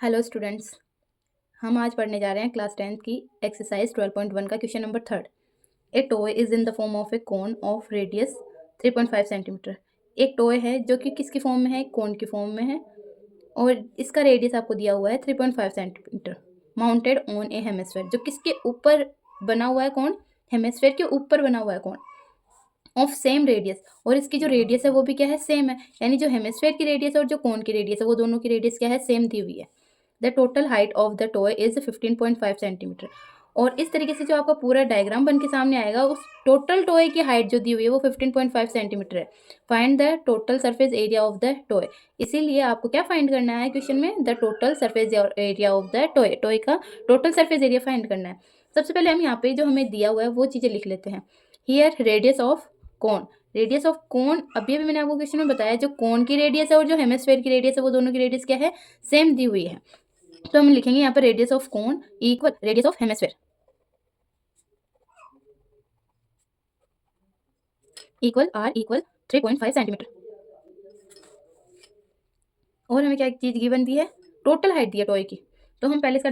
Hello students. हम आज पढ़ने जा रहे हैं क्लास 10th की एक्सरसाइज 12.1 का question number 3। A toy is in the form of A cone of radius 3.5 centimetre. एक टॉय है जो कि किसकी फॉर्म में है, कोन की फॉर्म में है, और इसका रेडियस आपको दिया हुआ है 3.5 centimetre, mounted on A hemisphere. जो किसके ऊपर बना हुआ है, कौन? हेमिस्फेयर के ऊपर बना हुआ है, कौन? Of same radius. और इसकी जो रेडियस है वो भी क्या है, सेम है। यानी जो हेमिस्फेयर की रेडियस है और जो कोन की रेडियस है वो दोनों की रेडियस क्या है, सेम दी हुई है। The total height of the toy is 15.5 centimetre. और इस तरीके से जो आपका पूरा डायग्राम बन के सामने आएगा, उस टोटल टॉय की हाइट जो दी हुई है वो 15.5 सेंटीमीटर है। Find the total surface area of the toy. इसीलिए आपको क्या फाइंड करना है क्वेश्चन में, the total surface area of the toy. Toy का टोटल सरफेस एरिया फाइंड करना है। सबसे पहले हम यहाँ पे जो हमें दिया हुआ है वो चीज़ें लिख लेते हैं। Here radius of cone. Radius of कोन, अभी मैंने आपको क्वेश्चन में बताया, जो कोन की रेडियस है और जो हेमिस्फेयर की रेडियस है वो दोनों की रेडियस क्या है, सेम दी हुई है। तो हम लिखेंगे यहाँ पर radius of cone equal radius of hemisphere equal r equal 3.5 centimetre. और हमें क्या चीज गिवन दी है, टोटल हाइट दी है टॉय की। तो हम पहले इसका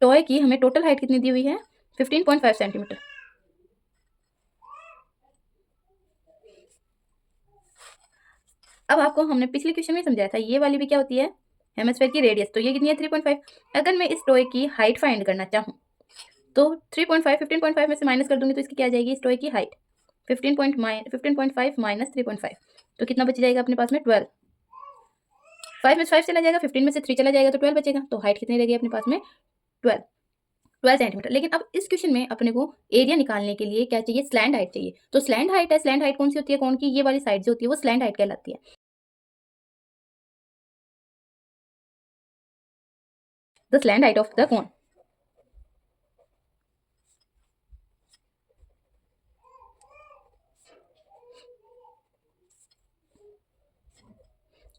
टॉय की हमें टोटल हाइट कितनी दी हुई है, 15.5 सेंटीमीटर। अब आपको हमने पिछले क्वेश्चन में समझाया था, ये वाली भी क्या होती है, हेमिस्फेयर की रेडियस। तो ये कितनी है, 3.5। अगर मैं इस टॉय की हाइट फाइंड करना चाहूँ तो 3.5 15.5 में से माइनस कर दूंगी तो इसकी क्या आ जाएगी, इस टॉय की हाइट 15.5 माइनस 3.5, तो कितना बच जाएगा अपने पास में, 12। 5 में से 5 चला जाएगा, 15 में से 3 चला जाएगा, तो 12 बचेगा। तो हाइट कितनी रहेगी अपने पास में, 12 सेंटीमीटर। लेकिन अब इस क्वेश्चन में अपने को एरिया निकालने के लिए क्या चाहिए, स्लैंड हाइट चाहिए। तो स्लैंड हाइट है, स्लैंड हाइट कौन सी होती है, कौन की, ये वाली साइड जो होती है वो स्लैंड हाइट कहलाती है। The slant height of the cone.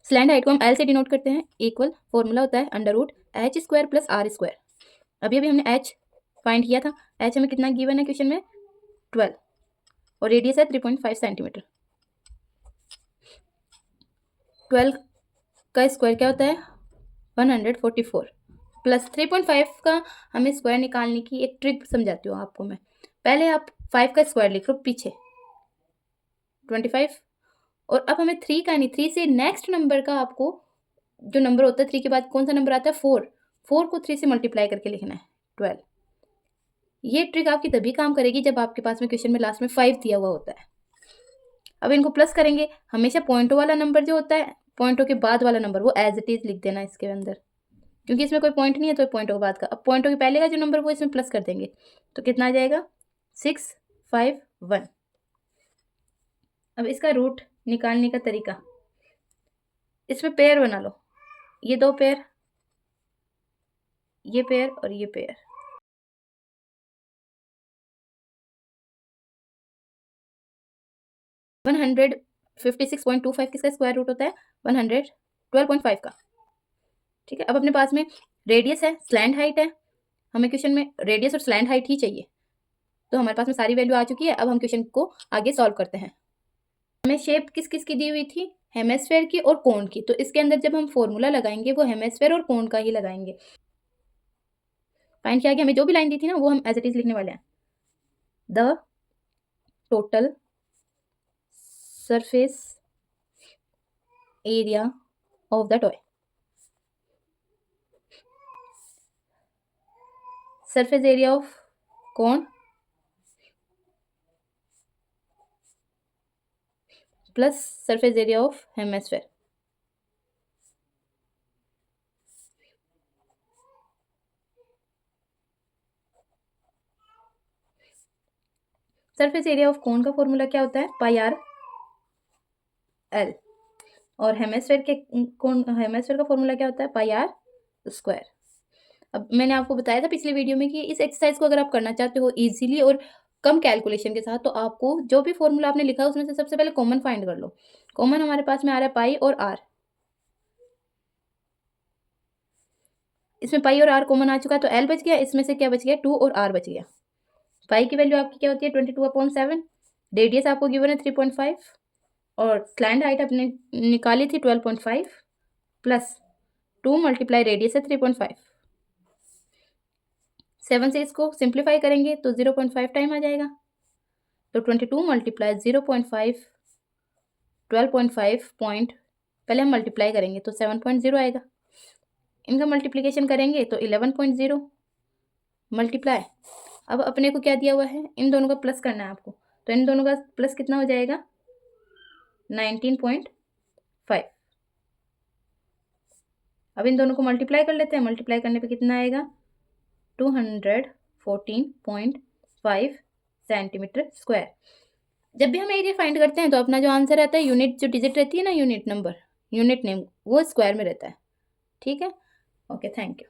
Slant height को हम एल से डिनोट करते हैं, इक्वल फॉर्मूला होता है under root h square plus r square. अभी अभी हमने एच फाइंड किया था। एच हमें कितना गिवन है क्वेश्चन में, 12, और रेडियस है 3.5 सेंटीमीटर। 12 का स्क्वायर क्या होता है, 144, प्लस 3.5 का हमें स्क्वायर निकालने की एक ट्रिक समझाती हूँ आपको मैं। पहले आप 5 का स्क्वायर लिख लो पीछे, 25, और अब हमें 3 का नहीं, 3 से नेक्स्ट नंबर का आपको जो नंबर होता है 3 के बाद कौन सा नंबर आता है, 4। 4 को 3 से मल्टीप्लाई करके लिखना है, 12। ये ट्रिक आपकी तभी काम करेगी जब आपके पास में क्वेश्चन में लास्ट में 5 दिया हुआ होता है। अब इनको प्लस करेंगे, हमेशा पॉइंटों वाला नंबर जो होता है, पॉइंटों के बाद वाला नंबर वो एज इट इज लिख देना इसके अंदर, क्योंकि इसमें कोई पॉइंट नहीं है तो पॉइंटों के बाद का। अब पॉइंटों के पहले का जो नंबर वो इसमें प्लस कर देंगे, तो कितना आ जाएगा, 651। अब इसका रूट निकालने का तरीका, इसमें पेयर बना लो, ये 2 पेयर, ये पेयर और ये पेयर। वन 156.25 किसका स्क्वायर रूट होता है, 112.5 का। ठीक है। अब अपने पास में रेडियस है, स्लैंड हाइट है, हमें क्वेश्चन में रेडियस और स्लैंड हाइट ही चाहिए। तो हमारे पास में सारी वैल्यू आ चुकी है। अब हम क्वेश्चन को आगे सॉल्व करते हैं। हमें शेप किस किस की दी हुई थी, हेमिस्फेयर की और कोन की। तो इसके अंदर जब हम फॉर्मूला लगाएंगे वो हेमिस्फेयर और कोन का ही लगाएंगे। फाइंड किया, हमें जो भी लाइन दी थी ना वो हम एज इट इज लिखने वाले हैं। The total surface area of the toy. Surface area of cone plus surface area of hemisphere. Surface area of cone का फॉर्मूला क्या होता है, पाई आर एल। और हेमिस्फेयर के कोन, हेमिस्फेयर का फॉर्मूला क्या होता है, पाई आर स्क्वायर। अब मैंने आपको बताया था पिछले वीडियो में कि इस एक्सरसाइज को अगर आप करना चाहते हो इजीली और कम कैलकुलेशन के साथ, तो आपको जो भी फॉर्मूला आपने लिखा है उसमें से सबसे पहले कॉमन फाइंड कर लो। कॉमन हमारे पास में आ रहा है पाई और आर। इसमें पाई और आर कॉमन आ चुका है, तो एल बच गया, इसमें से क्या बच गया, 2 और आर बच गया। पाई की वैल्यू आपकी क्या होती है 22/7, रेडियस आपको गिवन है 3.5 और स्लैंड हाइट आपने निकाली थी 12.5 प्लस 2 मल्टीप्लाई रेडियस है 3.5। 7 से इसको सिंप्लीफाई करेंगे तो 0.5 टाइम आ जाएगा, तो 22 मल्टीप्लाई 0.5 12.5 पॉइंट, पहले हम मल्टीप्लाई करेंगे तो 7.0 आएगा, इनका मल्टीप्लिकेशन करेंगे तो 11.0 मल्टीप्लाई, अब अपने को क्या दिया हुआ है, इन दोनों का प्लस करना है आपको, तो इन दोनों का प्लस कितना हो जाएगा 19.5। अब इन दोनों को मल्टीप्लाई कर लेते हैं, मल्टीप्लाई करने पे कितना आएगा 214.5 सेंटीमीटर स्क्वायर। जब भी हम एरिया फाइंड करते हैं तो अपना जो आंसर रहता है, यूनिट जो डिजिट रहती है ना, यूनिट नंबर, यूनिट नेम, वो स्क्वायर में रहता है। ठीक है, ओके, थैंक यू।